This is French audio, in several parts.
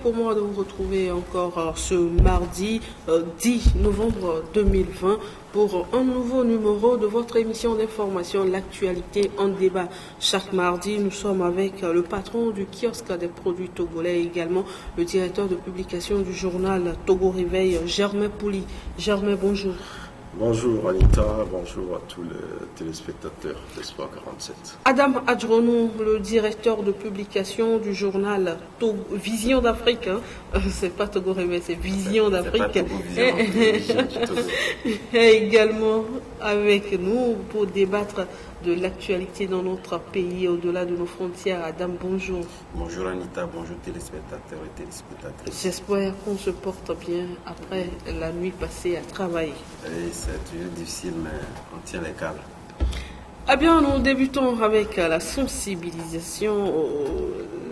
pour moi de vous retrouver encore ce mardi 10 novembre 2020 pour un nouveau numéro de votre émission d'information, l'actualité en débat. Chaque mardi, nous sommes avec le patron du kiosque des produits togolais et également le directeur de publication du journal Togo Réveil, Germain Pouli. Germain, bonjour. Bonjour Anita, bonjour à tous les téléspectateurs d'Espoir 47. Adam Adjronou, le directeur de publication du journal Vision d'Afrique. C'est pas Togo Réveil, c'est Vision d'Afrique. Est également avec nous pour débattre de l'actualité dans notre pays, au-delà de nos frontières. Adam, bonjour. Bonjour Anita, bonjour téléspectateurs et téléspectatrices. J'espère qu'on se porte bien après la nuit passée à travailler. Oui, c'est toujours difficile, mais on tient les câbles. Eh bien, nous débutons avec la sensibilisation.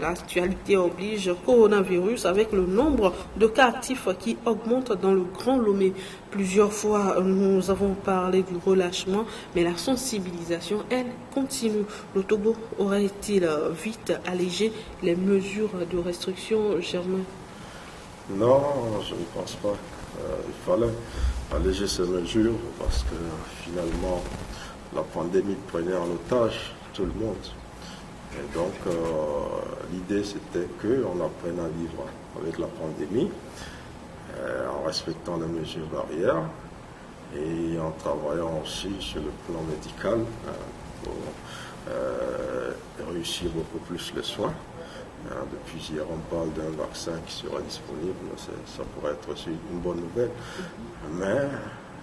L'actualité oblige coronavirus avec le nombre de cas actifs qui augmente dans le Grand Lomé. Plusieurs fois, nous avons parlé du relâchement, mais la sensibilisation, elle, continue. Le Togo aurait-il vite allégé les mesures de restriction, Germain? Non, je ne pense pas. Il fallait alléger ces mesures parce que finalement, la pandémie prenait en otage tout le monde. Et donc, l'idée, c'était qu'on apprenne à vivre avec la pandémie en respectant les mesures barrières et en travaillant aussi sur le plan médical pour réussir beaucoup plus les soins. Depuis hier, on parle d'un vaccin qui sera disponible. Ça pourrait être aussi une bonne nouvelle. Mais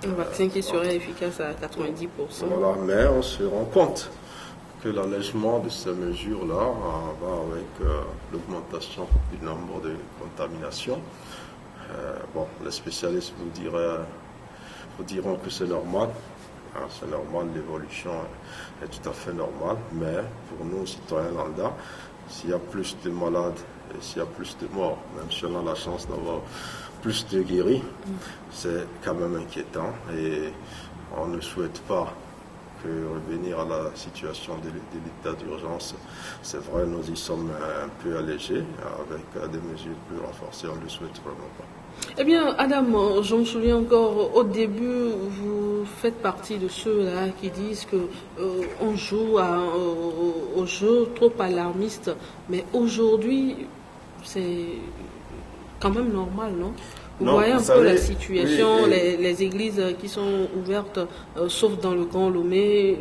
un vaccin qui serait efficace à 90%. Voilà, mais on se rend compte que l'allègement de ces mesures-là va avec l'augmentation du nombre de contaminations. Bon, les spécialistes vous diront que c'est normal. C'est normal, l'évolution est tout à fait normale. Mais pour nous, citoyens lambda, s'il y a plus de malades et s'il y a plus de morts, même si on a la chance d'avoir plus de guéris, c'est quand même inquiétant et on ne souhaite pas que revenir à la situation de l'état d'urgence. C'est vrai, nous y sommes un peu allégés avec des mesures plus renforcées, on ne le souhaite vraiment pas. Eh bien, Adam, je me souviens encore, au début, vous faites partie de ceux-là qui disent que on joue au jeu trop alarmiste, mais aujourd'hui, c'est quand même normal, non? Vous voyez un peu la situation, oui, les églises qui sont ouvertes, sauf dans le Grand Lomé,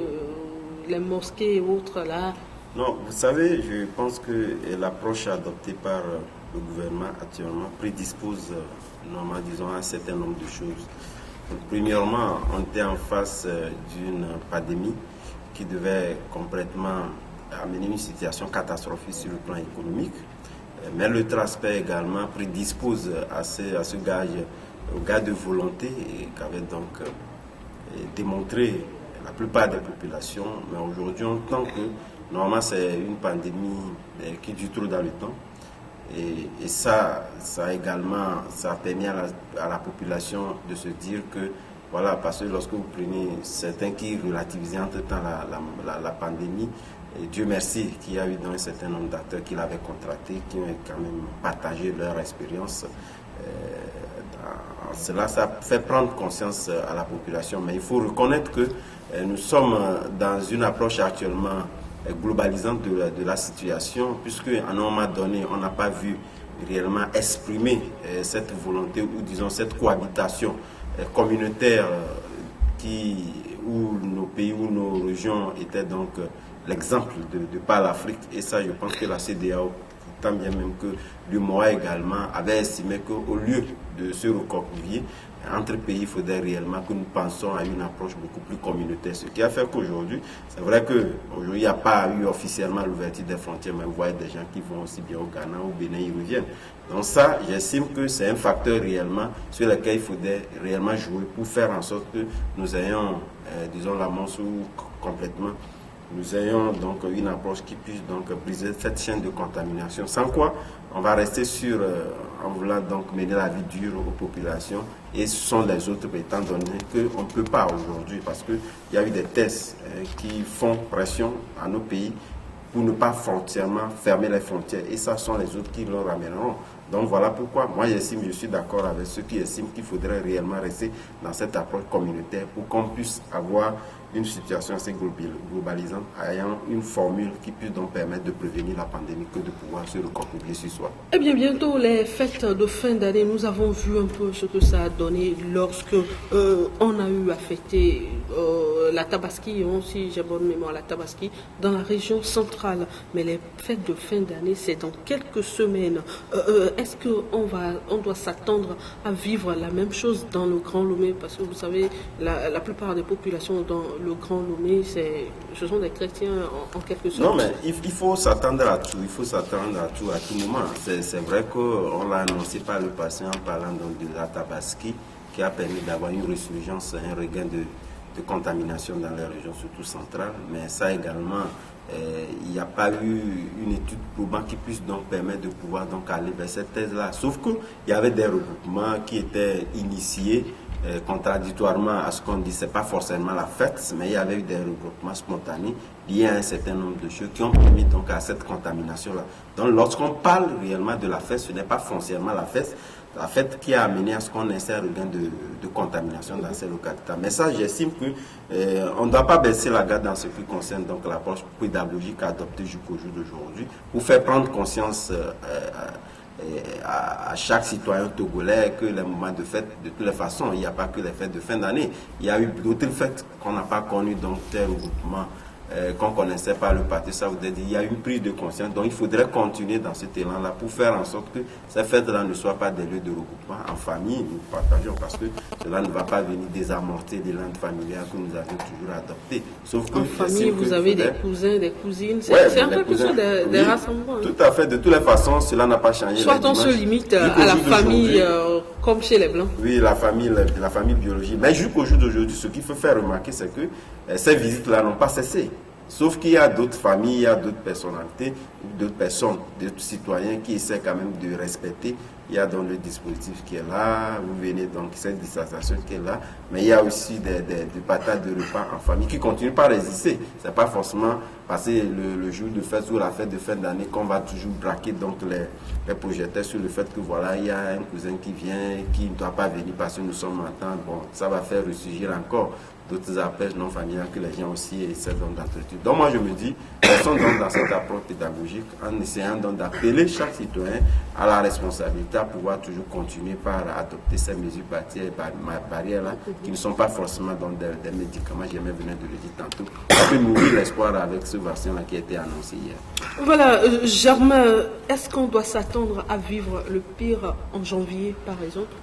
les mosquées et autres là. Non, vous savez, je pense que l'approche adoptée par le gouvernement actuellement prédispose, normalement, disons, à un certain nombre de choses. Donc, premièrement, on était en face d'une pandémie qui devait complètement amener une situation catastrophique sur le plan économique. Mais l'autre aspect également prédispose à ce gage, au gage de volonté qu'avait donc démontré la plupart des populations. Mais aujourd'hui, on entend que normalement c'est une pandémie qui dure trop dans le temps. Et ça également, ça a permis à la population de se dire que, voilà, parce que lorsque vous prenez certains qui relativisaient entre-temps la pandémie, et Dieu merci qu'il y a eu dans un certain nombre d'acteurs qui l'avaient contracté, qui ont quand même partagé leur expérience. Cela, ça fait prendre conscience à la population. Mais il faut reconnaître que nous sommes dans une approche actuellement globalisante de la situation, puisque à un moment donné, on n'a pas vu réellement exprimer cette volonté, ou disons cette cohabitation communautaire où nos pays, où nos régions étaient donc l'exemple de par l'Afrique. Et ça, je pense que la CEDEAO, tant bien même que l'UMOA également, avait estimé qu'au lieu de se recroqueviller entre pays, il faudrait réellement que nous pensions à une approche beaucoup plus communautaire. Ce qui a fait qu'aujourd'hui, c'est vrai qu'aujourd'hui, il n'y a pas eu officiellement l'ouverture des frontières, mais vous voyez des gens qui vont aussi bien au Ghana ou au Bénin, ils reviennent. Donc ça, j'estime que c'est un facteur réellement sur lequel il faudrait réellement jouer pour faire en sorte que nous ayons, disons, la manche complètement. Nous ayons donc une approche qui puisse donc briser cette chaîne de contamination. Sans quoi, on va rester en voulant donc mener la vie dure aux populations. Et ce sont les autres, étant donné qu'on ne peut pas aujourd'hui, parce qu'il y a eu des tests qui font pression à nos pays pour ne pas foncièrement fermer les frontières. Et ça sont les autres qui le ramèneront. Donc voilà pourquoi moi je suis d'accord avec ceux qui estiment qu'il faudrait réellement rester dans cette approche communautaire pour qu'on puisse avoir une situation assez globalisante, ayant une formule qui puisse donc permettre de prévenir la pandémie que de pouvoir se recroqueviller sur soi. Eh bien, bientôt, les fêtes de fin d'année, nous avons vu un peu ce que ça a donné lorsque on a eu à fêter la Tabaski, si j'ai bonne mémoire, la Tabaski, dans la région centrale. Mais les fêtes de fin d'année, c'est dans quelques semaines. Est-ce qu'on doit s'attendre à vivre la même chose dans le Grand Lomé? Parce que vous savez, la plupart des populations dans le Grand Lomé, ce sont des chrétiens en quelque sorte. Non, mais il faut s'attendre à tout. Il faut s'attendre à tout moment. C'est vrai qu'on l'a annoncé par le passé en parlant donc de la Tabaski, qui a permis d'avoir une résurgence, un regain de contamination dans les régions, surtout centrales. Mais ça également, il n'y a pas eu une étude probante qui puisse donc permettre de pouvoir donc aller vers cette thèse-là. Sauf qu'il y avait des regroupements qui étaient initiés contradictoirement à ce qu'on dit, c'est pas forcément la fête, mais il y avait eu des regroupements spontanés liés à un certain nombre de choses qui ont permis donc à cette contamination-là. Donc lorsqu'on parle réellement de la fête, ce n'est pas foncièrement la fête qui a amené à ce qu'on ait un regain de contamination dans ces localités. Mais ça, j'estime qu'on ne doit pas baisser la garde dans ce qui concerne donc l'approche pédagogique adoptée jusqu'au jour d'aujourd'hui pour faire prendre conscience à chaque citoyen togolais que les moments de fête, de toutes les façons, il n'y a pas que les fêtes de fin d'année. Il y a eu d'autres fêtes qu'on n'a pas connues, donc tel regroupement qu'on ne connaissait pas le parti, ça voudrait dire qu'il y a une prise de conscience. Donc il faudrait continuer dans cet élan-là pour faire en sorte que ces fêtes-là ne soient pas des lieux de regroupement en famille, nous partageons, parce que cela ne va pas venir désamorcer l'élan familial que nous avions toujours adopté. Sauf que en famille, vous avez des cousins, des cousines, c'est un peu plus des rassemblements. Tout à fait, de toutes les façons, cela n'a pas changé. Soit on se limite à la famille comme chez les Blancs. Oui, la famille biologique. Mais jusqu'au jour d'aujourd'hui, ce qu'il faut faire remarquer, c'est que ces visites-là n'ont pas cessé. Sauf qu'il y a d'autres familles, il y a d'autres personnalités, d'autres personnes, d'autres citoyens qui essaient quand même de respecter. Il y a donc le dispositif qui est là, vous venez donc, cette distanciation qui est là, mais il y a aussi des partages de repas en famille qui continuent pas à résister. Ce n'est pas forcément passer le jour de fête ou la fête de fin d'année qu'on va toujours braquer donc les projecteurs sur le fait que voilà, il y a un cousin qui vient, qui ne doit pas venir parce que nous sommes en temps. Bon, ça va faire ressurgir encore d'autres appels non familiales que les gens aussi essaient d'entretenir. Donc moi je me dis, restons donc dans cette approche pédagogique en essayant donc d'appeler chaque citoyen à la responsabilité à pouvoir toujours continuer par adopter ces mesures barrières-là qui ne sont pas forcément dans des médicaments, j'ai même venu de le dire tantôt. On peut nourrir l'espoir avec ce vaccin-là qui a été annoncé hier. Voilà, Germain, est-ce qu'on doit s'attendre à vivre le pire en janvier par exemple?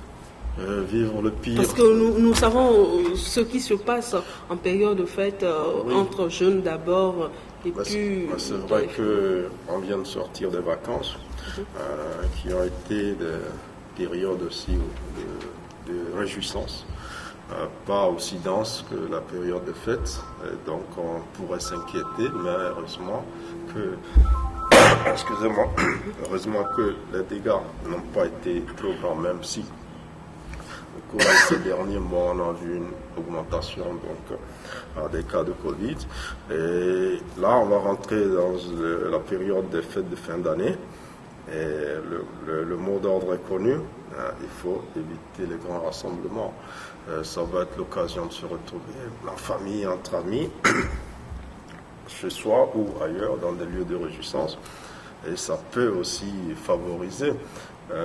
Vivre le pire. Parce que nous savons ce qui se passe en période de fête entre jeunes d'abord et puis... C'est vrai qu'on vient de sortir des vacances qui ont été des périodes aussi de réjouissance, pas aussi dense que la période de fête, donc on pourrait s'inquiéter, mais heureusement que les dégâts n'ont pas été trop grands, même si au cours de ces derniers mois, on a vu une augmentation des cas de Covid. Et là, on va rentrer dans la période des fêtes de fin d'année. Et le mot d'ordre est connu. Il faut éviter les grands rassemblements. Ça va être l'occasion de se retrouver en famille, entre amis, chez soi ou ailleurs, dans des lieux de réjouissance. Et ça peut aussi favoriser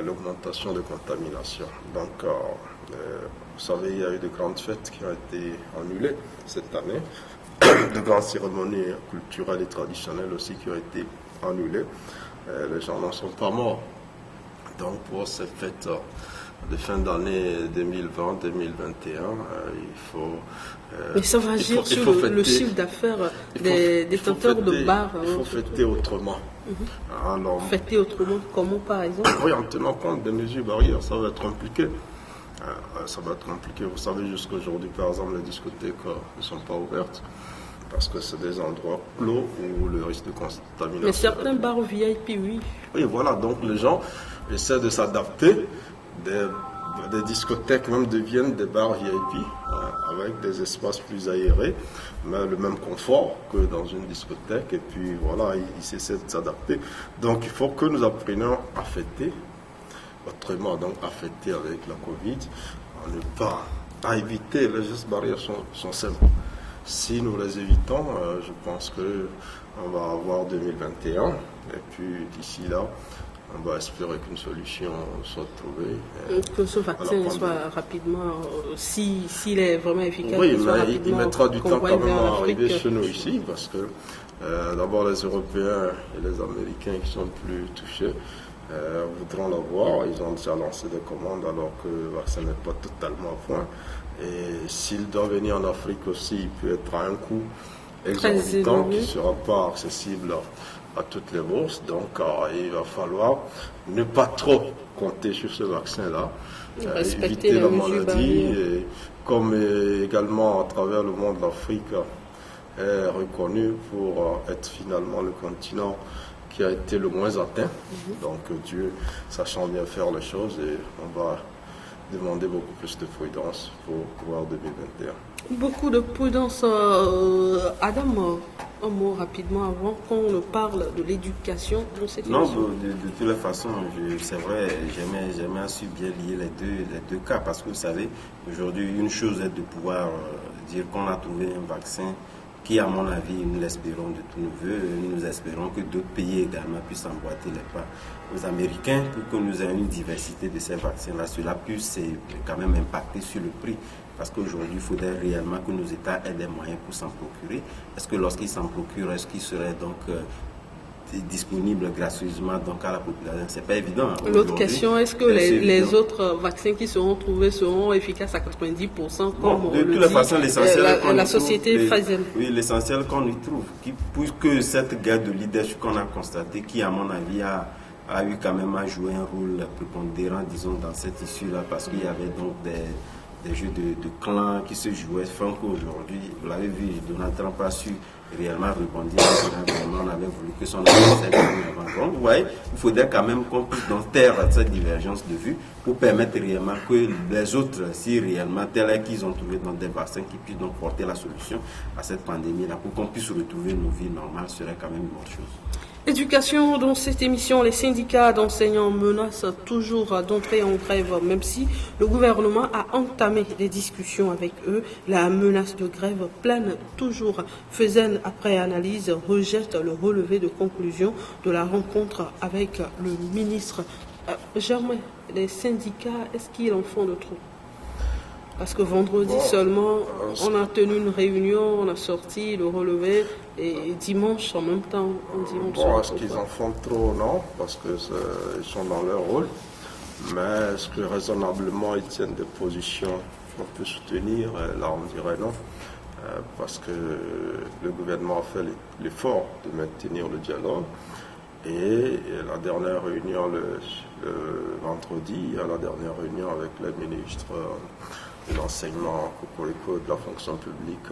l'augmentation de contamination. Donc, vous savez, il y a eu de grandes fêtes qui ont été annulées cette année, de grandes cérémonies culturelles et traditionnelles aussi qui ont été annulées. Les gens n'en sont pas morts. Donc, pour ces fêtes de fin d'année 2020-2021, il faut... Mais ça va agir sur le chiffre d'affaires des détenteurs de bars. Il faut fêter autrement. Alors, fêter autrement, comment par exemple? Oui, en tenant compte des mesures barrières, ça va être compliqué. Ça va être compliqué. Vous savez, jusqu'aujourd'hui, par exemple, les discothèques ne sont pas ouvertes parce que c'est des endroits clos où le risque de contamination... Mais certains bars VIP, oui. Oui, voilà. Donc, les gens essaient de s'adapter. Des discothèques même deviennent des bars VIP avec des espaces plus aérés, mais le même confort que dans une discothèque. Et puis, voilà, ils essaient de s'adapter. Donc, il faut que nous apprenions à fêter autrement donc affectés avec la Covid, à éviter les gestes barrières sont simples. Si nous les évitons, je pense qu'on va avoir 2021 et puis d'ici là, on va espérer qu'une solution soit trouvée. Que ce vaccin soit rapidement, s'il est vraiment efficace, oui, mais il mettra du temps quand même à arriver chez nous ici, parce que d'abord les Européens et les Américains qui sont plus touchés voudront l'avoir. Ils ont déjà lancé des commandes alors que le vaccin n'est pas totalement à point. Et s'il doit venir en Afrique aussi, il peut être à un coût exorbitant qui ne sera pas accessible à toutes les bourses. Donc il va falloir ne pas trop compter sur ce vaccin-là, éviter la maladie. Et comme également à travers le monde, l'Afrique est reconnue pour être finalement le continent qui a été le moins atteint. Donc Dieu, sachant bien faire les choses, et on va demander beaucoup plus de prudence pour pouvoir 2021. Beaucoup de prudence. Adam, un mot rapidement avant qu'on ne parle de l'éducation dans cette émission. Non, de toutes les façons, c'est vrai, j'aimerais su bien lier les deux cas, parce que vous savez, aujourd'hui, une chose est de pouvoir dire qu'on a trouvé un vaccin qui, à mon avis, nous l'espérons de tous nos voeux. Nous espérons que d'autres pays également puissent emboîter les pas aux Américains pour que nous ayons une diversité de ces vaccins-là. Cela puisse quand même impacter sur le prix. Parce qu'aujourd'hui, il faudrait réellement que nos États aient des moyens pour s'en procurer. Est-ce que lorsqu'ils s'en procurent, est-ce qu'ils seraient donc disponibles gracieusement donc à la population? C'est pas évident. L'autre question, est-ce que les autres vaccins qui seront trouvés seront efficaces à 90% comme de toutes les façons, l'essentiel la société Pfizer? Oui, l'essentiel qu'on y trouve. Puisque cette guerre de leadership qu'on a constatée, qui à mon avis a eu quand même à jouer un rôle prépondérant, disons, dans cette issue-là, parce qu'il y avait donc des jeux de clans qui se jouaient, font qu'aujourd'hui, vous l'avez vu, Donald Trump a su réellement rebondir. On avait voulu que son adversaire gagne avant. Donc, vous voyez, il faudrait quand même qu'on puisse donc taire cette divergence de vue pour permettre réellement que les autres, si réellement tel est qu'ils ont trouvé dans des vaccins qui puissent donc porter la solution à cette pandémie-là, pour qu'on puisse retrouver nos vies normales, serait quand même une bonne chose. Éducation, dans cette émission, les syndicats d'enseignants menacent toujours d'entrer en grève, même si le gouvernement a entamé des discussions avec eux. La menace de grève plane toujours. Fezen, après analyse, rejette le relevé de conclusion de la rencontre avec le ministre. Germain, les syndicats, est-ce qu'ils en font de trop? Parce que vendredi seulement, on a tenu une réunion, on a sorti le relevé, et dimanche en même temps, on dit on Bon, est-ce qu'ils en font trop? Non, parce qu'ils sont dans leur rôle. Mais est-ce que raisonnablement ils tiennent des positions qu'on peut soutenir? Là, on dirait non. Parce que le gouvernement a fait l'effort de maintenir le dialogue. Et la dernière réunion, le vendredi, à la dernière réunion avec les ministres de l'enseignement Cocorico de la fonction publique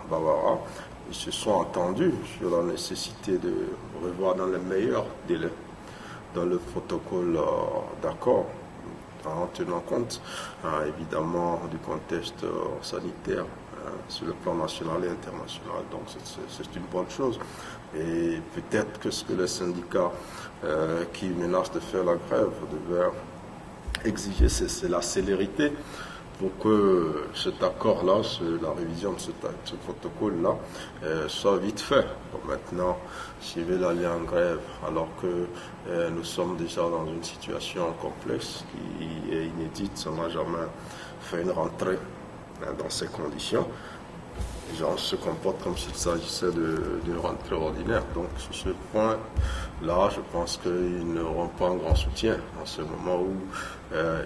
Bavara, ils se sont entendus sur la nécessité de revoir dans les meilleurs délais dans le protocole d'accord, en tenant compte évidemment du contexte sanitaire sur le plan national et international. Donc c'est une bonne chose. Et peut-être que ce que les syndicats qui menacent de faire la grève devaient exiger, c'est la célérité pour que cet accord-là, la révision de ce protocole-là, soit vite fait. Bon, maintenant, s'ils veulent aller en grève, alors que nous sommes déjà dans une situation complexe qui est inédite, on n'a jamais fait une rentrée dans ces conditions. Les gens se comportent comme s'il s'agissait d'une rentrée ordinaire. Donc, sur ce point-là, je pense qu'ils n'auront pas un grand soutien en ce moment où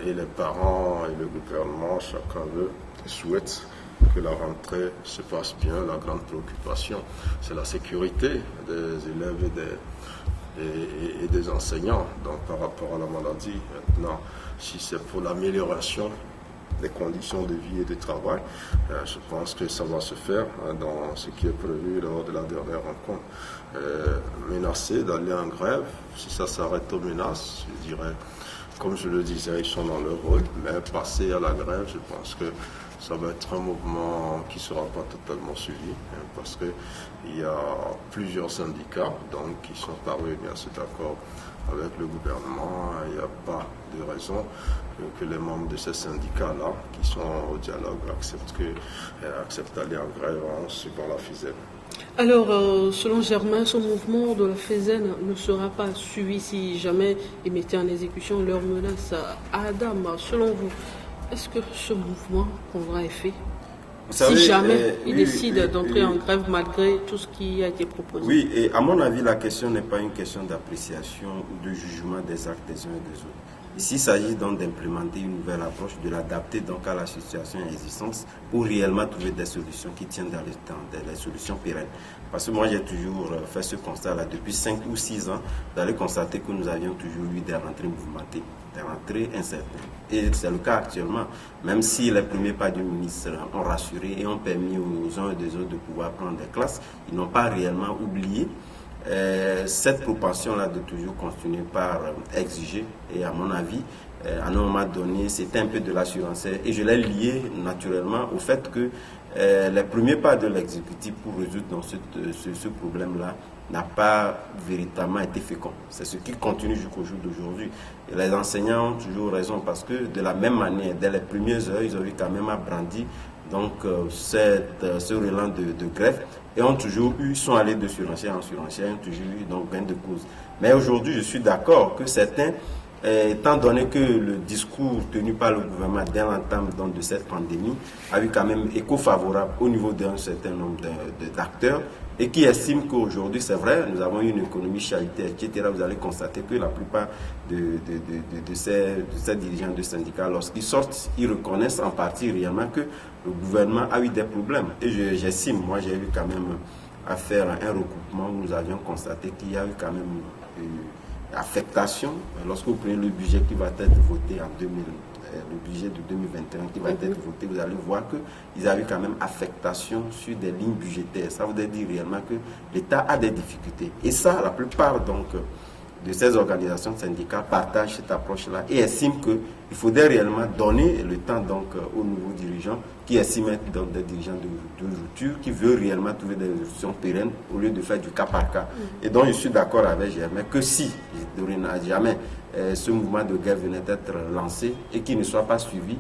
et les parents et le gouvernement, chacun veut et souhaite que la rentrée se passe bien. La grande préoccupation, c'est la sécurité des élèves et des enseignants. Donc, par rapport à la maladie, maintenant, si c'est pour l'amélioration des conditions de vie et de travail, je pense que ça va se faire dans ce qui est prévu lors de la dernière rencontre. Menacer d'aller en grève, si ça s'arrête aux menaces, je dirais, comme je le disais, ils sont dans leur rôle, mais passer à la grève, je pense que ça va être un mouvement qui ne sera pas totalement suivi, parce qu'il y a plusieurs syndicats donc, qui sont parvenus à cet accord avec le gouvernement. Il n'y a pas de raison que les membres de ces syndicats-là, qui sont au dialogue, acceptent d'aller en grève en suivant la FESEN. Alors, selon Germain, ce mouvement de la FESEN ne sera pas suivi si jamais ils mettaient en exécution leurs menaces. Adam, selon vous, est-ce que ce mouvement prendra effet? Si jamais ils décident d'entrer en grève malgré tout ce qui a été proposé. Oui, et à mon avis, la question n'est pas une question d'appréciation ou de jugement des actes des uns et des autres. Ici, il s'agit donc d'implémenter une nouvelle approche, de l'adapter donc à la situation existante pour réellement trouver des solutions qui tiennent dans le temps, des solutions pérennes. Parce que moi, j'ai toujours fait ce constat-là. Depuis 5 ou 6 ans, vous allez constater que nous avions toujours eu des rentrées mouvementées, des rentrées incertaines. Et c'est le cas actuellement, même si les premiers pas du ministre ont rassuré et ont permis aux uns et des autres de pouvoir prendre des classes, ils n'ont pas réellement oublié cette propension-là de toujours continuer par exiger. Et à mon avis, à un moment donné, c'était un peu de l'assurance. Et je l'ai lié naturellement au fait que les premiers pas de l'exécutif pour résoudre dans ce problème-là n'a pas véritablement été fécond. C'est ce qui continue jusqu'au jour d'aujourd'hui. Et les enseignants ont toujours raison parce que de la même manière, dès les premières heures, ils ont eu quand même à brandir donc, ce relan de grève et ont toujours eu, sont allés de surenchère en surenchère, ont toujours eu donc gain de cause. Mais aujourd'hui, je suis d'accord que certains, étant donné que le discours tenu par le gouvernement dès l'entame de cette pandémie a eu quand même écho favorable au niveau d'un certain nombre d'acteurs et qui estiment qu'aujourd'hui, c'est vrai, nous avons une économie charitaire, etc. Vous allez constater que la plupart de ces dirigeants de syndicats, lorsqu'ils sortent, ils reconnaissent en partie réellement que le gouvernement a eu des problèmes. Et j'estime, moi j'ai eu quand même à faire un recoupement où nous avions constaté qu'il y a eu quand même affectation. Lorsque vous prenez le budget qui va être voté en 2000, le budget de 2021 qui va être voté, vous allez voir qu'ils avaient quand même affectation sur des lignes budgétaires. Ça veut dire réellement que l'État a des difficultés. Et ça, la plupart donc de ces organisations syndicales partagent cette approche-là et estiment qu'il faudrait réellement donner le temps donc aux nouveaux dirigeants qui estiment être donc des dirigeants de rupture, qui veulent réellement trouver des solutions pérennes au lieu de faire du cas par cas. Et donc je suis d'accord avec Germain que si, jamais, ce mouvement de guerre venait d'être lancé et qu'il ne soit pas suivi,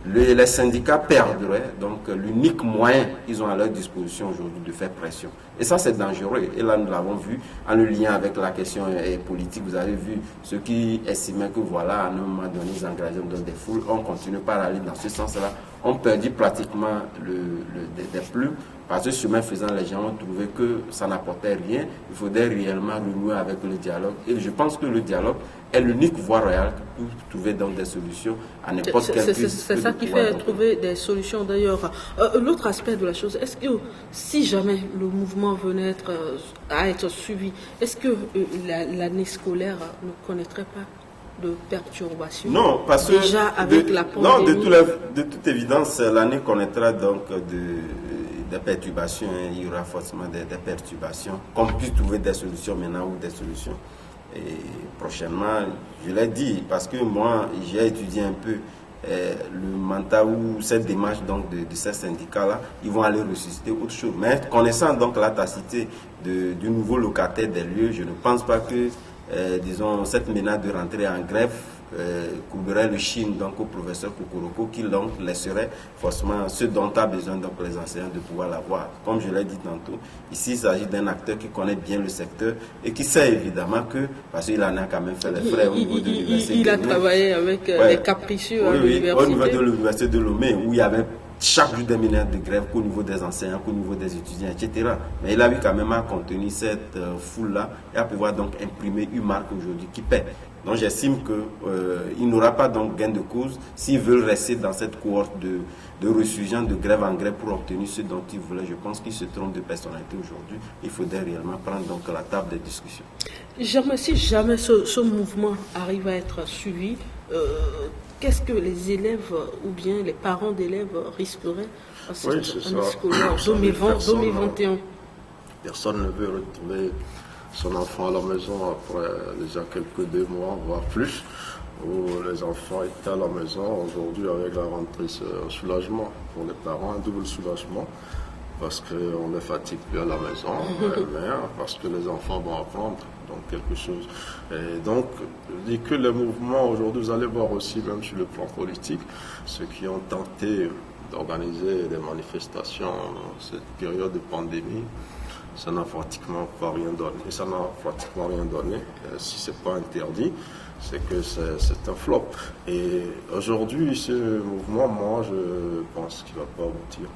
les syndicats perdraient donc l'unique moyen qu'ils ont à leur disposition aujourd'hui de faire pression. Et ça, c'est dangereux. Et là, nous l'avons vu en le lien avec la question politique. Vous avez vu ceux qui estimaient que voilà, à un moment donné, ils engageaient dans des foules. On continue par aller dans ce sens-là. On perdit pratiquement des plumes. Par ce chemin faisant, les gens ont trouvé que ça n'apportait rien. Il faudrait réellement renouer avec le dialogue. Et je pense que le dialogue est l'unique voie royale pour trouver donc des solutions à n'importe quelle crise. C'est ça qui fait trouver des solutions d'ailleurs. L'autre aspect de la chose, est-ce que si jamais le mouvement venait à être suivi, est-ce que l'année scolaire ne connaîtrait pas de perturbations? Non, parce que déjà avec la pandémie. Non, de toute évidence, l'année connaîtra donc des perturbations. Il y aura forcément des perturbations. Qu'on puisse trouver des solutions maintenant ou des solutions. Et prochainement, je l'ai dit, parce que moi, j'ai étudié un peu le mandat ou cette démarche donc de ces syndicats-là, ils vont aller ressusciter autre chose. Mais connaissant donc la tacité du nouveau locataire des lieux, je ne pense pas que, disons, cette menace de rentrer en grève couvrirait le chine donc au professeur Kokoroko qui donc laisserait forcément ce dont a besoin donc les enseignants de pouvoir l'avoir. Comme je l'ai dit tantôt, ici il s'agit d'un acteur qui connaît bien le secteur et qui sait évidemment que, parce qu'il en a quand même fait les frais au niveau de l'université. Il a travaillé avec les capricieux à l'université. Au niveau de l'université de Lomé, où il y avait chaque jour des menaces de grève qu'au niveau des enseignants, qu'au niveau des étudiants, etc. Mais il a eu quand même à contenir cette foule-là et à pouvoir donc imprimer une marque aujourd'hui qui paie. Donc j'estime qu'il n'aura pas donc gain de cause s'ils veulent rester dans cette cohorte de ressurgence de grève en grève pour obtenir ce dont ils voulaient. Je pense qu'ils se trompent de personnalité aujourd'hui. Il faudrait réellement prendre donc la table des discussions. Si jamais ce mouvement arrive à être suivi, qu'est-ce que les élèves ou bien les parents d'élèves risqueraient à cette année scolaire 2020-2021? Personne ne veut retrouver son enfant à la maison après déjà quelques 2 mois, voire plus, où les enfants étaient à la maison. Aujourd'hui, avec la rentrée, c'est un soulagement pour les parents, un double soulagement, parce qu'on ne fatigue plus à la maison, mais parce que les enfants vont apprendre donc quelque chose. Et donc, je dis que les mouvements aujourd'hui, vous allez voir aussi, même sur le plan politique, ceux qui ont tenté d'organiser des manifestations dans cette période de pandémie, ça n'a pratiquement pas rien donné. Et ça n'a pratiquement rien donné. Si ce n'est pas interdit, c'est que c'est un flop. Et aujourd'hui, ce mouvement, moi, je pense qu'il ne va pas aboutir.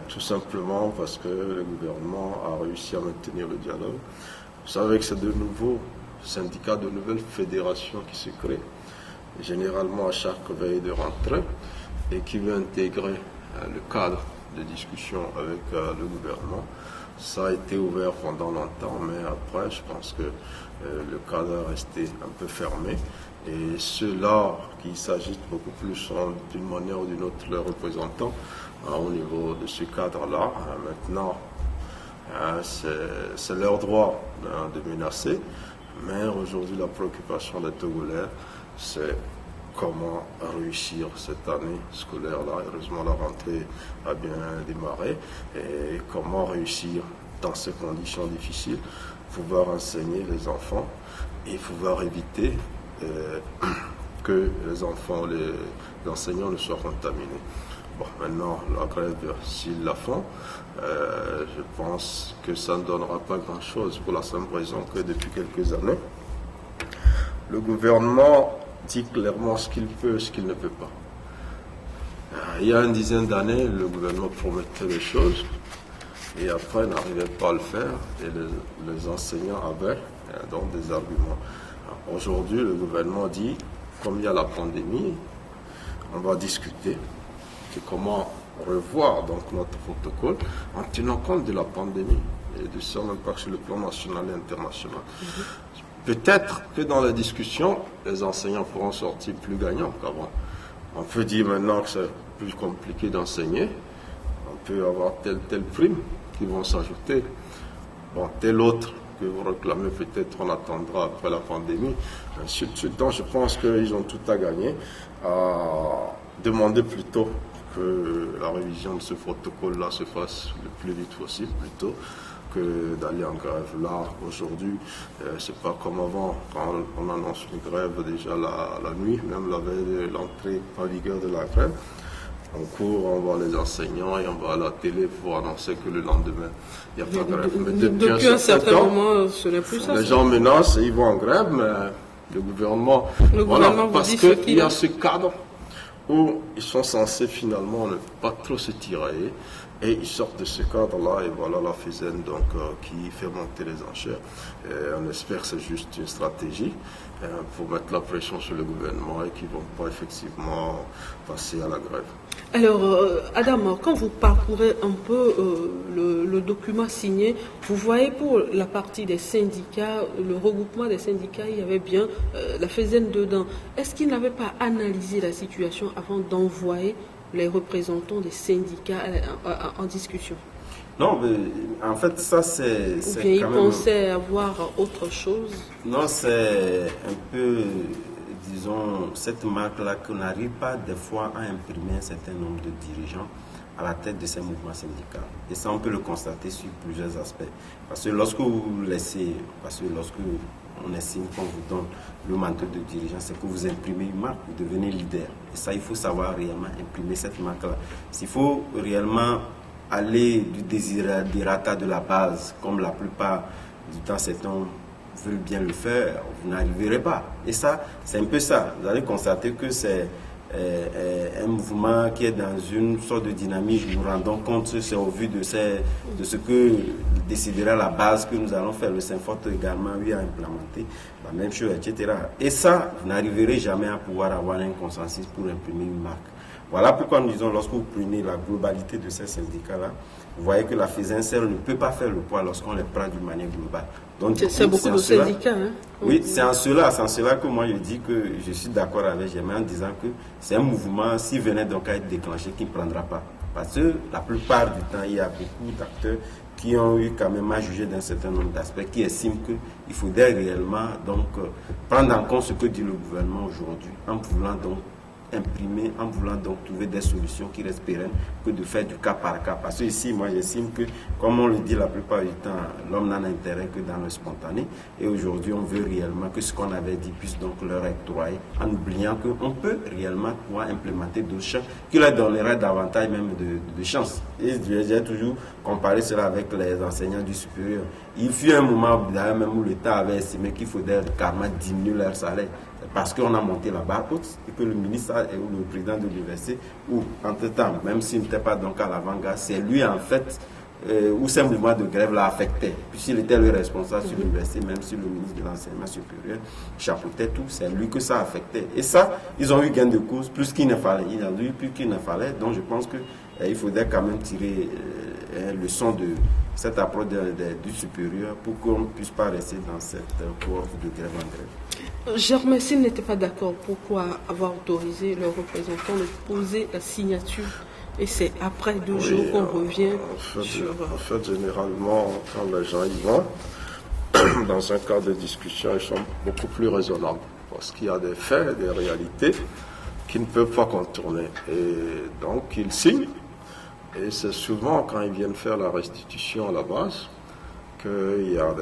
Tout simplement parce que le gouvernement a réussi à maintenir le dialogue. Vous savez que c'est de nouveaux syndicats, de nouvelles fédérations qui se créent, généralement à chaque veille de rentrée, et qui veut intégrer le cadre de discussion avec le gouvernement. Ça a été ouvert pendant longtemps, mais après, je pense que le cadre est resté un peu fermé. Et ceux-là qui s'agitent beaucoup plus sont d'une manière ou d'une autre leurs représentants au niveau de ce cadre-là. Maintenant, c'est leur droit de menacer, mais aujourd'hui, la préoccupation des Togolais, c'est comment réussir cette année scolaire-là. Heureusement, la rentrée a bien démarré. Et comment réussir dans ces conditions difficiles, pouvoir enseigner les enfants et pouvoir éviter que les enfants, les enseignants ne soient contaminés. Bon, maintenant, la grève, s'ils la font, je pense que ça ne donnera pas grand-chose pour la simple raison que depuis quelques années, le gouvernement dit clairement ce qu'il peut et ce qu'il ne peut pas. Il y a une dizaine d'années, le gouvernement promettait des choses et après n'arrivait pas à le faire et les enseignants avaient donc des arguments. Aujourd'hui, le gouvernement dit, comme il y a la pandémie, on va discuter de comment revoir donc notre protocole en tenant compte de la pandémie et de son impact sur le plan national et international. Peut-être que dans la discussion, les enseignants pourront sortir plus gagnants qu'avant. On peut dire maintenant que c'est plus compliqué d'enseigner. On peut avoir telle prime qui vont s'ajouter. Bon, tel autre que vous réclamez, peut-être on attendra après la pandémie. Ainsi de suite. Donc je pense qu'ils ont tout à gagner à demander plutôt que la révision de ce protocole-là se fasse le plus vite possible, plutôt que d'aller en grève. Là, aujourd'hui, c'est pas comme avant, quand on annonce une grève déjà la nuit, même la veille de l'entrée en vigueur de la grève. On court, on voit les enseignants et on va à la télé pour annoncer que le lendemain, il n'y a pas de grève. Mais depuis un certain moment, ce n'est plus ça. Les gens menacent et ils vont en grève, mais le gouvernement parce qu'il y a ce cadre où ils sont censés finalement ne pas trop se tirailler. Et ils sortent de ce cadre-là et voilà la FESEN donc, qui fait monter les enchères. Et on espère que c'est juste une stratégie pour mettre la pression sur le gouvernement et qu'ils ne vont pas effectivement passer à la grève. Alors, Adam, quand vous parcourez un peu le document signé, vous voyez pour la partie des syndicats, le regroupement des syndicats, il y avait bien la FESEN dedans. Est-ce qu'ils n'avaient pas analysé la situation avant d'envoyer les représentants des syndicats en discussion? Non, mais en fait, ça c'est... Ou bien ils pensaient avoir autre chose? Non, c'est un peu, disons, cette marque-là qu'on n'arrive pas des fois à imprimer un certain nombre de dirigeants à la tête de ces mouvements syndicaux. Et ça, on peut le constater sur plusieurs aspects. Parce que lorsque vous lorsque on estime qu'on vous donne le manteau de dirigeant, c'est que vous imprimez une marque, vous devenez leader. Et ça, il faut savoir réellement imprimer cette marque-là. S'il faut réellement aller du désirata de la base, comme la plupart du temps certains veulent bien le faire, vous n'arriverez pas. Et ça, c'est un peu ça. Vous allez constater que c'est un mouvement qui est dans une sorte de dynamique. Nous nous rendons compte, c'est au vu de ce que décidera la base que nous allons faire. Le Saint-Fort également, lui, a implémenté la même chose, etc. Et ça, vous n'arriverez jamais à pouvoir avoir un consensus pour imprimer une marque. Voilà pourquoi nous disons, lorsque vous prenez la globalité de ces syndicats-là, vous voyez que la FESEN-CER ne peut pas faire le poids lorsqu'on les prend d'une manière globale. Donc, c'est beaucoup de syndicats. Hein? Oui, c'est en cela que moi je dis que je suis d'accord avec Germain en disant que c'est un mouvement, s'il venait donc à être déclenché, qui ne prendra pas. Parce que la plupart du temps, il y a beaucoup d'acteurs qui ont eu quand même à juger d'un certain nombre d'aspects, qui estiment qu'il faudrait réellement donc prendre en compte ce que dit le gouvernement aujourd'hui, en voulant donc imprimer en voulant donc trouver des solutions qui restent pérennes que de faire du cas par cas. Parce que ici, moi, j'estime que, comme on le dit la plupart du temps, l'homme n'a d'intérêt que dans le spontané. Et aujourd'hui, on veut réellement que ce qu'on avait dit puisse donc leur être octroyé, en oubliant qu'on peut réellement pouvoir implémenter d'autres champs qui leur donneraient davantage même de chance. Et j'ai toujours comparé cela avec les enseignants du supérieur. Il fut un moment, d'ailleurs, même où l'État avait estimé qu'il faudrait carrément diminuer leur salaire. Parce qu'on a monté la barre haute et que le ministre ou le président de l'université, ou entre-temps, même s'il n'était pas donc à l'avant-garde, c'est lui en fait où ces mouvements de grève l'a affecté. Puisqu'il était le responsable sur l'université, même si le ministre de l'enseignement supérieur chapeautait tout, c'est lui que ça affectait. Et ça, ils ont eu gain de cause plus qu'il ne fallait. Ils ont eu plus qu'il ne fallait. Donc je pense qu'il faudrait quand même tirer leçon de cette approche du supérieur pour qu'on ne puisse pas rester dans cette cohorte de grève en grève. Germain, s'il n'était pas d'accord, pourquoi avoir autorisé leurs représentants de poser la signature? Et c'est après 2 jours qu'on revient sur... En fait, généralement, quand les gens y vont, dans un cadre de discussion, ils sont beaucoup plus raisonnables. Parce qu'il y a des faits, des réalités qu'ils ne peuvent pas contourner. Et donc, ils signent. Et c'est souvent quand ils viennent faire la restitution à la base qu'il y a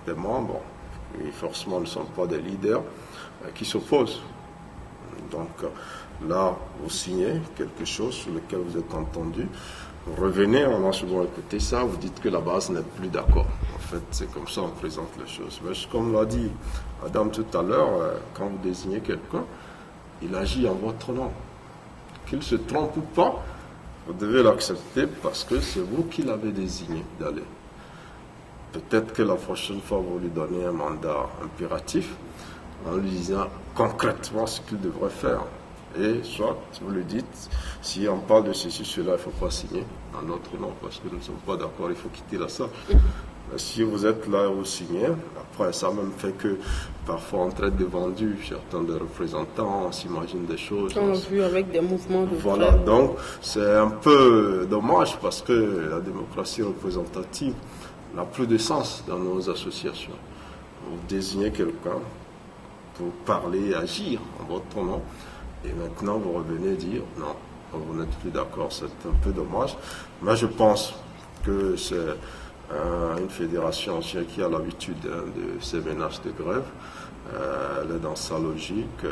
des membres, qui forcément ne sont pas des leaders, qui s'opposent. Donc là, vous signez quelque chose sur lequel vous êtes entendu, vous revenez, on a souvent écouté ça, vous dites que la base n'est plus d'accord. En fait, c'est comme ça qu'on présente les choses. Mais comme l'a dit Adam tout à l'heure, quand vous désignez quelqu'un, il agit en votre nom. Qu'il se trompe ou pas, vous devez l'accepter parce que c'est vous qui l'avez désigné d'aller. Peut-être que la prochaine fois, vous lui donnez un mandat impératif en lui disant concrètement ce qu'il devrait faire. Et soit vous lui dites, si on parle de ceci, cela, il ne faut pas signer en notre nom parce que nous ne sommes pas d'accord, il faut quitter la salle. Mais si vous êtes là et vous signez, après ça même fait que parfois on traite de vendus certains des représentants, on s'imagine des choses. On l'a vu avec des mouvements de voilà, grève. Donc c'est un peu dommage parce que la démocratie représentative n'a plus de sens dans nos associations. Vous désignez quelqu'un pour parler, agir en votre nom. Et maintenant, vous revenez dire non, vous n'êtes plus d'accord, c'est un peu dommage. Mais je pense que c'est une fédération qui a l'habitude de ces menaces de grève. Elle est dans sa logique.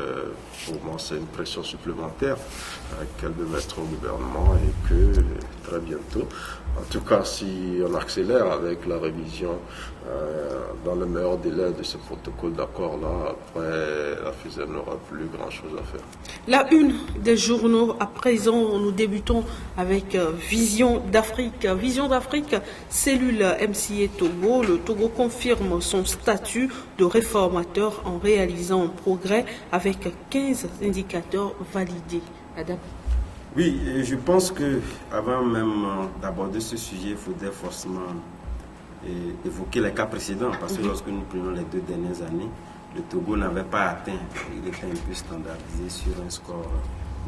Pour moi, c'est une pression supplémentaire qu'elle veut mettre au gouvernement et que très bientôt, en tout cas, si on accélère avec la révision dans le meilleur délai de ce protocole d'accord-là, après, la FUSEM n'aura plus grand-chose à faire. La une des journaux, à présent, nous débutons avec Vision d'Afrique. Vision d'Afrique, cellule MCA Togo. Le Togo confirme son statut de réformateur en réalisant un progrès avec 15 indicateurs validés. Adam. Oui, je pense que avant même d'aborder ce sujet, il faudrait forcément évoquer les cas précédents, parce que lorsque nous prenons les 2 dernières années, le Togo n'avait pas atteint, il était un peu standardisé sur un score,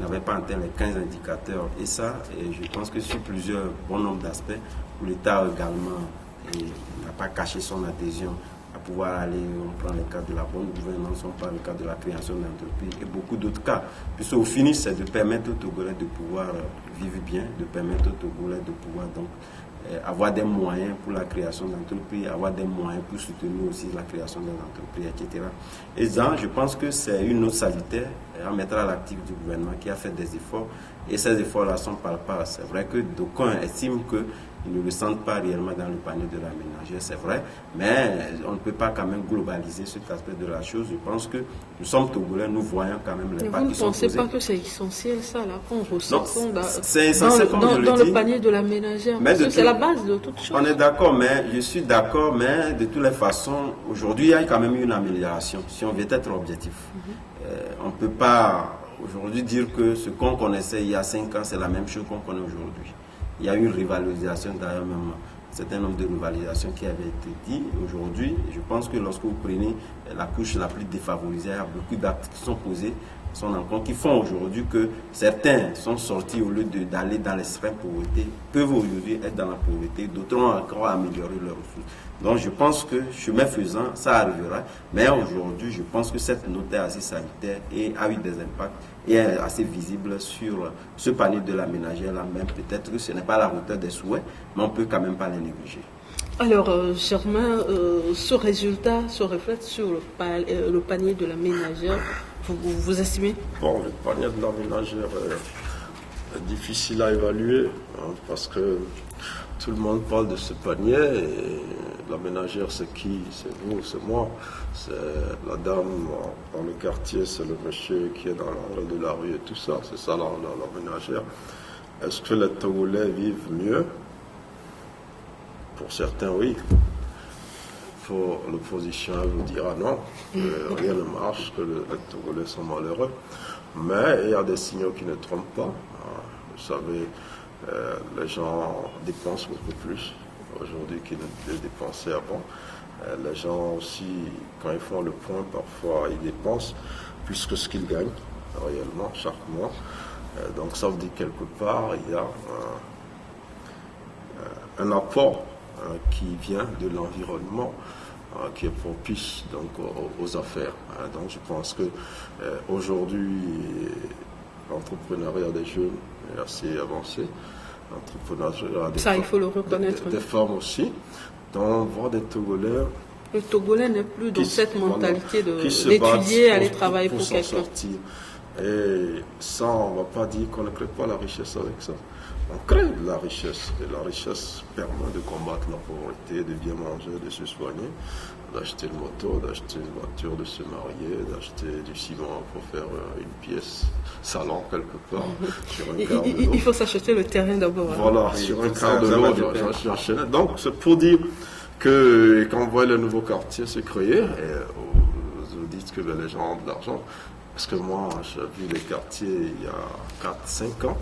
n'avait pas atteint les 15 indicateurs. Et ça, je pense que sur plusieurs bon nombre d'aspects, où l'État également n'a pas caché son adhésion à pouvoir aller, on prend le cas de la bonne gouvernance, on prend le cas de la création d'entreprises et beaucoup d'autres cas. Puisqu'au finish, c'est de permettre aux Togolais de pouvoir vivre bien, de permettre aux Togolais de pouvoir donc avoir des moyens pour la création d'entreprises, avoir des moyens pour soutenir aussi la création des entreprises, etc. Et ça, je pense que c'est une note salutaire à mettre à l'actif du gouvernement qui a fait des efforts. Et ces efforts-là sont palpables. C'est vrai que d'aucuns estiment qu'ils ne le sentent pas réellement dans le panier de la ménagère, c'est vrai, mais on ne peut pas quand même globaliser cet aspect de la chose. Je pense que nous sommes Togolais, nous voyons quand même les pas qui sont posés. Vous ne pensez pas que c'est essentiel ça, là, qu'on ressent c'est essentiel, dans le panier de la ménagère, parce que c'est la base de toute chose. On est d'accord, mais je suis d'accord, mais de toutes les façons, aujourd'hui, il y a quand même eu une amélioration, si on veut être objectif. On ne peut pas aujourd'hui dire que ce qu'on connaissait il y a 5 ans, c'est la même chose qu'on connaît aujourd'hui. Il y a eu une rivalisation, d'ailleurs même un certain nombre de rivalisations qui avaient été dites. Aujourd'hui, je pense que lorsque vous prenez la couche la plus défavorisée, il y a beaucoup d'actes qui sont posés son encontre, qui font aujourd'hui que certains sont sortis au lieu d'aller dans l'extrême pauvreté, peuvent aujourd'hui être dans la pauvreté, d'autres ont encore amélioré leurs ressources. Donc je pense que chemin faisant, ça arrivera. Mais aujourd'hui, je pense que cette note est assez sanitaire et a eu des impacts et est assez visible sur ce panier de la ménagère là même. Peut-être que ce n'est pas à la hauteur des souhaits, mais on ne peut quand même pas les négliger. Alors, Germain, ce résultat se reflète sur le panier de la ménagère. Vous estimez? Bon, le panier de la ménagère est difficile à évaluer hein, parce que tout le monde parle de ce panier et la ménagère c'est qui? C'est vous, c'est moi, c'est la dame dans le quartier, c'est le monsieur qui est dans l'angle de la rue et tout ça, c'est ça la ménagère. Est-ce que les Togolais vivent mieux? Pour certains, oui. Pour l'opposition, elle vous dira non, que rien ne marche, que les Togolais sont malheureux. Mais il y a des signaux qui ne trompent pas. Vous savez, les gens dépensent beaucoup plus aujourd'hui qu'ils ne dépensaient avant. Les gens aussi, quand ils font le point, parfois ils dépensent plus que ce qu'ils gagnent réellement chaque mois. Donc ça veut dire quelque part, il y a un apport qui vient de l'environnement qui est propice donc aux affaires. Donc je pense que aujourd'hui l'entrepreneuriat des jeunes est assez avancé. L'entrepreneuriat des Ça, il faut le reconnaître. Des femmes aussi. Donc on voit des Togolais. Le Togolais n'est plus dans cette mentalité d'étudier, d'étudier, aller travailler pour quelqu'un. Sortir. Et ça, on ne va pas dire qu'on ne crée pas la richesse avec ça. On crée de la richesse. Et la richesse permet de combattre la pauvreté, de bien manger, de se soigner, d'acheter une moto, d'acheter une voiture, de se marier, d'acheter du ciment pour faire une pièce salon quelque part. Sur un quart de l'eau. Il faut s'acheter le terrain d'abord. Voilà, oui, sur un ça, quart de ça va l'eau, de pair. j'enchaînais. Donc, c'est pour dire que quand on voit le nouveau quartier se créer, et vous dites que les gens ont de l'argent, parce que moi, j'ai vu les quartiers il y a 4-5 ans.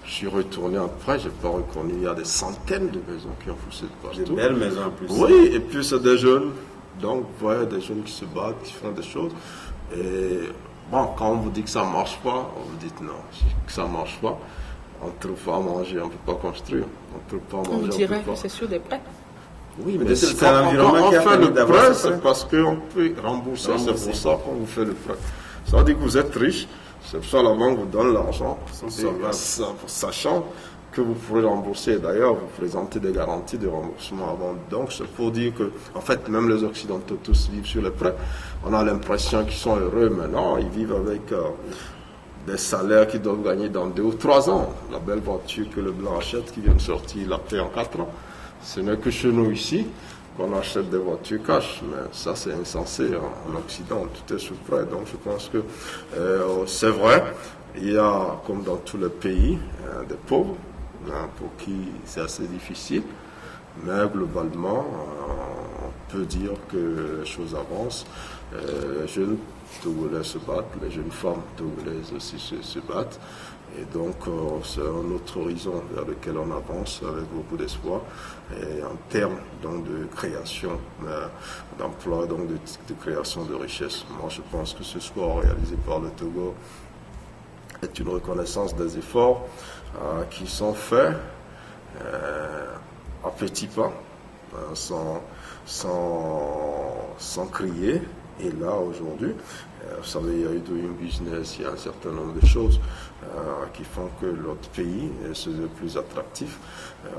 Je suis retourné après, je n'ai pas reconnu, il y a des centaines de maisons qui ont poussé de partout. De belles maisons en plus. Oui, et puis c'est des jeunes, donc vous voyez, des jeunes qui se battent, qui font des choses. Et bon, quand on vous dit que ça ne marche pas, on vous dit non, que ça ne marche pas. On ne trouve pas à manger, on ne peut pas construire. On ne trouve pas à manger, On dirait peut pas. que c'est sur des prêts. Oui, Mais mais c'est quand l'environnement qui a on fait permis le d'avoir prêt, ce prêt. c'est parce qu'on peut rembourser. C'est pour ça qu'on vous fait le prêt. Ça veut dire que vous êtes riche, c'est pour ça que la banque vous donne l'argent, sachant que vous pourrez rembourser. D'ailleurs, vous présentez des garanties de remboursement avant. Donc, c'est pour dire que, en fait, même les Occidentaux tous vivent sur les prêts. On a l'impression qu'ils sont heureux maintenant. Ils vivent avec des salaires qu'ils doivent gagner dans 2 ou 3 ans. La belle voiture que le blanc achète, qui vient de sortir, il l'a fait en 4 ans. Ce n'est que chez nous ici qu'on achète des voitures cash, mais ça c'est insensé en Occident, tout est sous prêt. Donc je pense que c'est vrai, il y a comme dans tous les pays des pauvres pour qui c'est assez difficile, mais globalement on peut dire que les choses avancent. Les jeunes Togolais se battent, les jeunes femmes togolaises aussi se battent. Et donc, c'est un autre horizon vers lequel on avance avec beaucoup d'espoir. Et en termes donc, de création d'emplois, donc de création de richesse. Moi, je pense que ce sport réalisé par le Togo est une reconnaissance des efforts qui sont faits à petits pas, sans crier. Et là, aujourd'hui, vous savez, il y a eu Doing Business, il y a un certain nombre de choses qui font que notre pays se veut plus attractif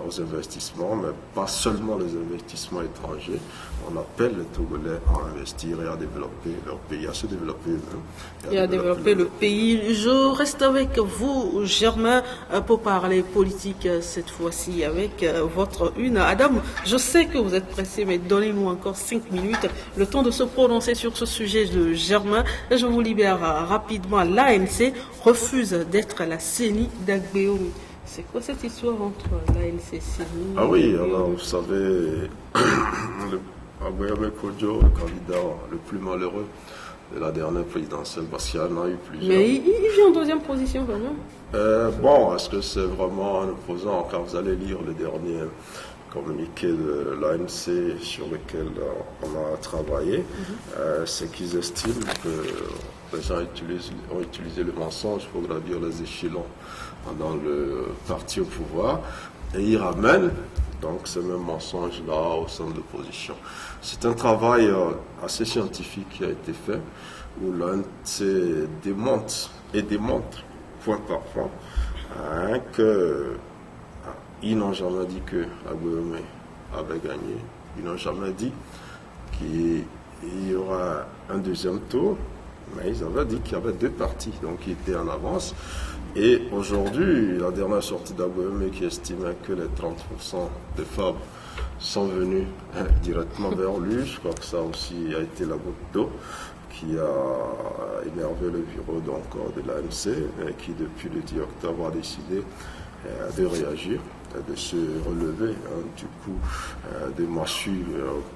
aux investissements, mais pas seulement les investissements étrangers. On appelle les Togolais à investir et à développer leur pays, à se développer eux-mêmes. Et à développer le pays. Je reste avec vous, Germain, pour parler politique cette fois-ci avec votre une. Adam, je sais que vous êtes pressé, mais donnez-nous encore 5 minutes, le temps de se prononcer sur ce sujet de Germain. Je vous libère rapidement. L'ANC refuse d'être la CENI d'Agbeomi. C'est quoi cette histoire entre l'ANC et CENI? Ah oui, alors vous savez, Agbeomi Kodjo, le candidat le plus malheureux de la dernière présidentielle, parce qu'il y en a eu plusieurs. Mais il vient en deuxième position quand même. Bon, est-ce que c'est vraiment un opposant? Quand vous allez lire le dernier communiqué de l'ANC sur lequel on a travaillé, c'est qu'ils estiment que les gens ont utilisé le mensonge pour gravir les échelons dans le parti au pouvoir et ils ramènent donc ce même mensonge-là au sein de l'opposition. C'est un travail assez scientifique qui a été fait où l'ANC démontre point par point qu'ils n'ont jamais dit que Agboueme avait gagné. Ils n'ont jamais dit qu'il y aura un deuxième tour, mais ils avaient dit qu'il y avait deux partis, donc qui étaient en avance. Et aujourd'hui, la dernière sortie d'Agboueme qui estimait que les 30% des femmes sont venues directement vers lui, je crois que ça aussi a été la goutte d'eau qui a énervé le bureau donc, de l'ANC, qui depuis le 10 octobre a décidé de réagir, de se relever du coup des massue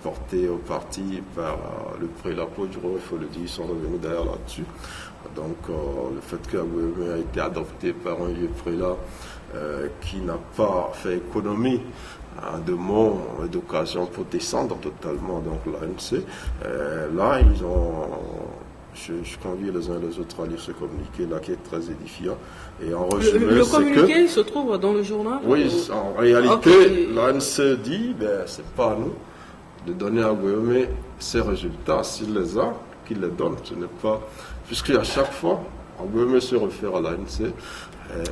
portées au parti par le prélat Poduro, il faut le dire, ils sont revenus derrière là-dessus. Donc le fait qu'Agboueme a été adopté par un vieux prélat qui n'a pas fait économie de mots et d'occasion pour descendre totalement donc l'ANC, là ils ont... Je convie les uns et les autres à lire ce communiqué là qui est très édifiant. Et en résumé, le communiqué il se trouve dans le journal? Oui, en réalité, l'ANC dit c'est pas à nous de donner à Agboueme ses résultats. S'il les a, qu'il les donne. Ce n'est pas. Puisqu'à chaque fois, Agboueme se réfère à l'ANC.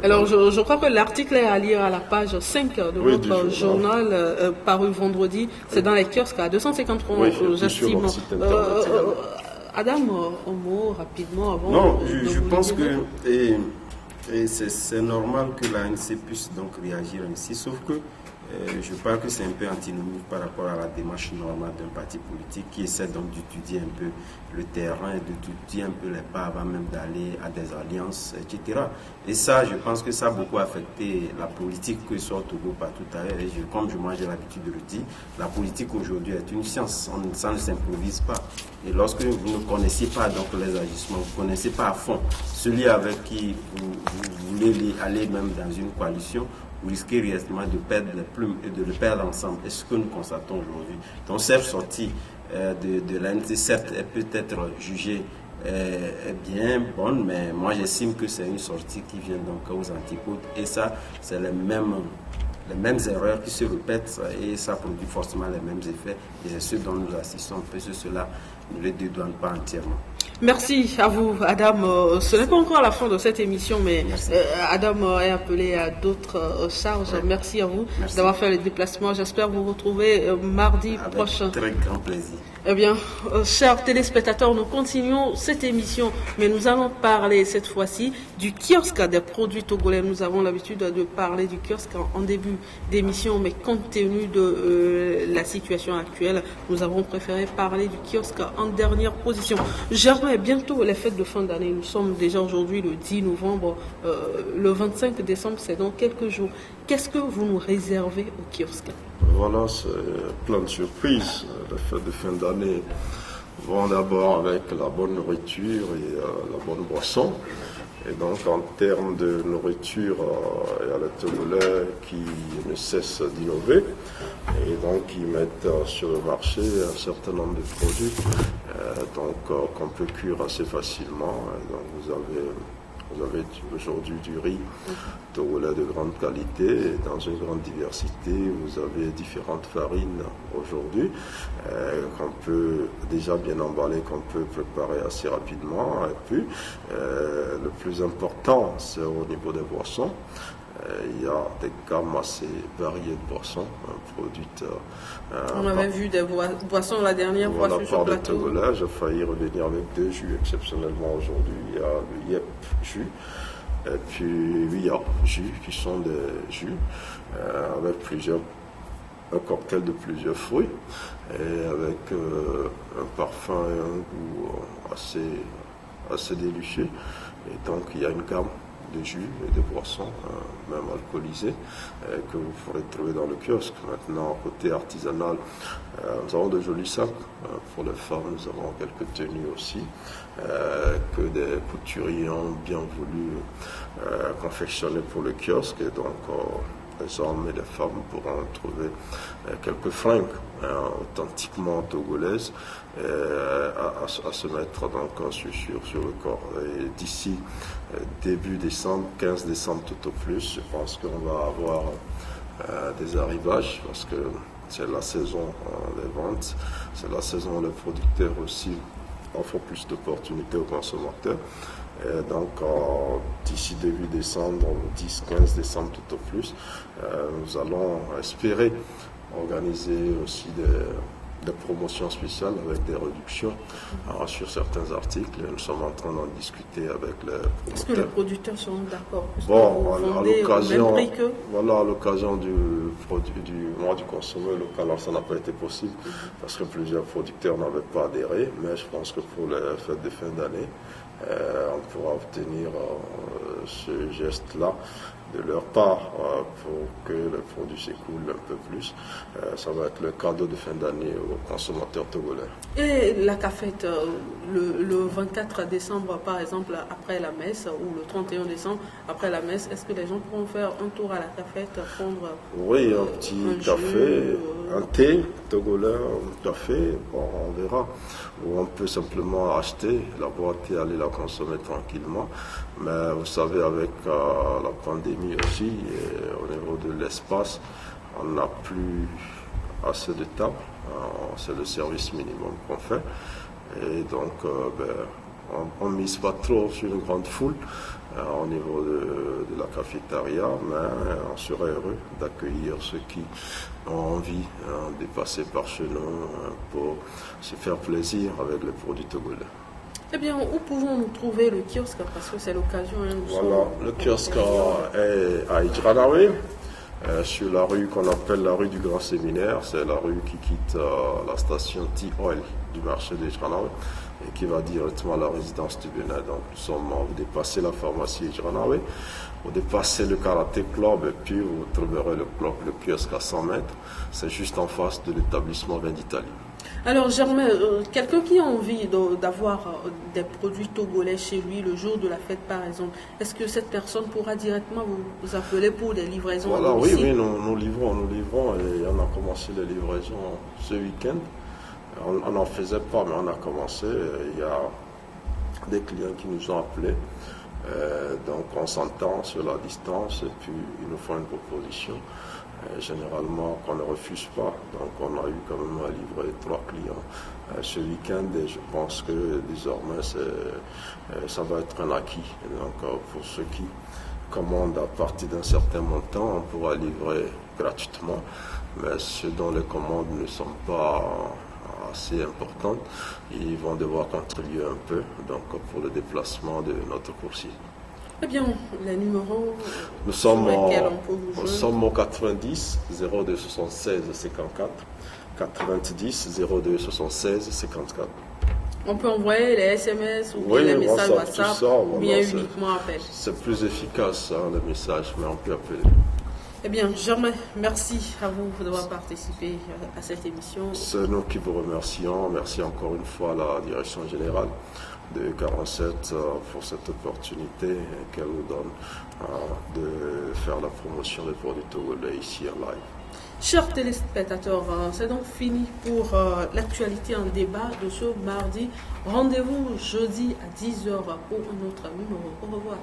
Alors, je crois que l'article est à lire à la page 5 de votre journal paru vendredi. C'est dans les kiosques à 250 francs, j'estime. Adam, un mot rapidement avant. Non, je pense que c'est normal que l'ANC puisse donc réagir ainsi, sauf que je pense que c'est un peu antinomique par rapport à la démarche normale d'un parti politique qui essaie donc d'étudier un peu le terrain, d'étudier un peu les pas avant même d'aller à des alliances, etc. Et ça, je pense que ça a beaucoup affecté la politique que soit au Togo partout ailleurs. Et comme j'ai l'habitude de le dire, la politique aujourd'hui est une science, ça ne s'improvise pas. Et lorsque vous ne connaissez pas donc les agissements, vous ne connaissez pas à fond celui avec qui vous voulez aller même dans une coalition, vous risquez réellement de perdre les plumes et de le perdre ensemble. Et ce que nous constatons aujourd'hui. Donc cette sortie de l'ANC, certes, elle peut être jugée bien bonne, mais moi j'estime que c'est une sortie qui vient donc aux antipodes. Et ça, c'est les mêmes erreurs qui se répètent et ça produit forcément les mêmes effets. Et c'est ce dont nous assistons, parce que cela ne les dédouane pas entièrement. Merci à vous, Adam. Ce n'est pas encore la fin de cette émission, mais Adam est appelé à d'autres charges. Ouais. Merci à vous d'avoir fait le déplacement. J'espère vous retrouver mardi prochain. Avec très grand plaisir. Eh bien, chers téléspectateurs, nous continuons cette émission, mais nous allons parler cette fois-ci du kiosque des produits togolais. Nous avons l'habitude de parler du kiosque en début d'émission, mais compte tenu de la situation actuelle, nous avons préféré parler du kiosque en dernière position. Germain, bientôt les fêtes de fin d'année. Nous sommes déjà aujourd'hui le 10 novembre. Le 25 décembre, c'est dans quelques jours. Qu'est-ce que vous nous réservez au kiosque? Voilà, c'est plein de surprises. Les fêtes de fin d'année vont d'abord avec la bonne nourriture et la bonne boisson. Et donc, en termes de nourriture, il y a les Togolais qui ne cessent d'innover. Et donc, ils mettent sur le marché un certain nombre de produits qu'on peut cuire assez facilement. Donc, vous avez aujourd'hui du riz togolais de grande qualité et dans une grande diversité. Vous avez différentes farines aujourd'hui qu'on peut déjà bien emballer, qu'on peut préparer assez rapidement. Et puis, le plus important, c'est au niveau des boissons. Il y a des gammes assez variées de boissons produites. On avait vu des boissons la dernière fois sur le plateau. Togolais, j'ai failli revenir avec 2 jus exceptionnellement aujourd'hui. Il y a le Yep jus et puis 8 jus qui sont des jus avec un cocktail de plusieurs fruits et avec un parfum et un goût assez délicieux. Et donc il y a une gamme de jus et de boissons, même alcoolisées, que vous pourrez trouver dans le kiosque. Maintenant, côté artisanal, nous avons de jolis sacs. Pour les femmes, nous avons quelques tenues aussi, que des couturiers ont bien voulu confectionner pour le kiosque. Et donc, les hommes et les femmes pourront trouver quelques fringues authentiquement togolaises à se mettre donc sur le corps. Et d'ici début décembre, 15 décembre tout au plus, je pense qu'on va avoir des arrivages parce que c'est la saison des ventes, c'est la saison où les producteurs aussi offrent plus d'opportunités aux consommateurs. Et donc d'ici début décembre, 10-15 décembre tout au plus, nous allons espérer organiser aussi des promotions spéciales avec des réductions sur certains articles. Nous sommes en train d'en discuter avec les producteurs. Est-ce que les producteurs seront d'accord? Bon, à l'occasion du mois du consommateur local, alors ça n'a pas été possible parce que plusieurs producteurs n'avaient pas adhéré, mais je pense que pour les fêtes de fin d'année, on pourra obtenir ce geste-là de leur part pour que le produit s'écoule un peu plus. Ça va être le cadeau de fin d'année aux consommateurs togolais. Et la cafette, le 24 décembre par exemple, après la messe, ou le 31 décembre après la messe, est-ce que les gens pourront faire un tour à la cafette, prendre oui, un petit café, un thé togolais, un café, bon, on verra. Ou on peut simplement acheter la boîte et aller la consommer tranquillement. Mais vous savez, avec la pandémie aussi, et au niveau de l'espace, on n'a plus assez de tables. C'est le service minimum qu'on fait. Et donc, on ne mise pas trop sur une grande foule au niveau de la cafétéria, mais on serait heureux d'accueillir ceux qui ont envie de passer par chez nous pour se faire plaisir avec les produits togolais. Eh bien, où pouvons-nous trouver le kiosque? Parce que c'est l'occasion. Voilà, le kiosque est à Idjranawe, sur la rue qu'on appelle la rue du Grand Séminaire. C'est la rue qui quitte la station T-Oil du marché d'Idjranawe et qui va directement à la résidence du Bénin. Donc, vous dépassez la pharmacie Idjranawe, vous dépassez le Karaté Club et puis vous trouverez le kiosque à 100 mètres. C'est juste en face de l'établissement Vin d'Italie. Alors Germain, quelqu'un qui a envie d'avoir des produits togolais chez lui le jour de la fête par exemple, est-ce que cette personne pourra directement vous appeler pour des livraisons? Voilà, oui, nous livrons et on a commencé les livraisons ce week-end. On n'en faisait pas, mais on a commencé. Il y a des clients qui nous ont appelés. Donc on s'entend sur la distance et puis ils nous font une proposition. Généralement qu'on ne refuse pas. Donc on a eu quand même à livrer 3 clients ce week-end et je pense que désormais ça va être un acquis. Donc pour ceux qui commandent à partir d'un certain montant, on pourra livrer gratuitement. Mais ceux dont les commandes ne sont pas assez importantes, ils vont devoir contribuer un peu donc pour le déplacement de notre coursier. Eh bien, les numéros nous sommes au 90 02 76 54, 90 02 76 54. On peut envoyer les SMS ou les messages WhatsApp ou bien uniquement appel. C'est plus efficace, les messages, mais on peut appeler. Eh bien, Germain, merci à vous d'avoir participé à cette émission. C'est nous qui vous remercions. Merci encore une fois à la direction générale de 47 pour cette opportunité qu'elle nous donne de faire la promotion des produits togolais ici en live. Chers téléspectateurs, c'est donc fini pour l'actualité en débat de ce mardi. Rendez-vous jeudi à 10h pour un autre numéro. Au revoir.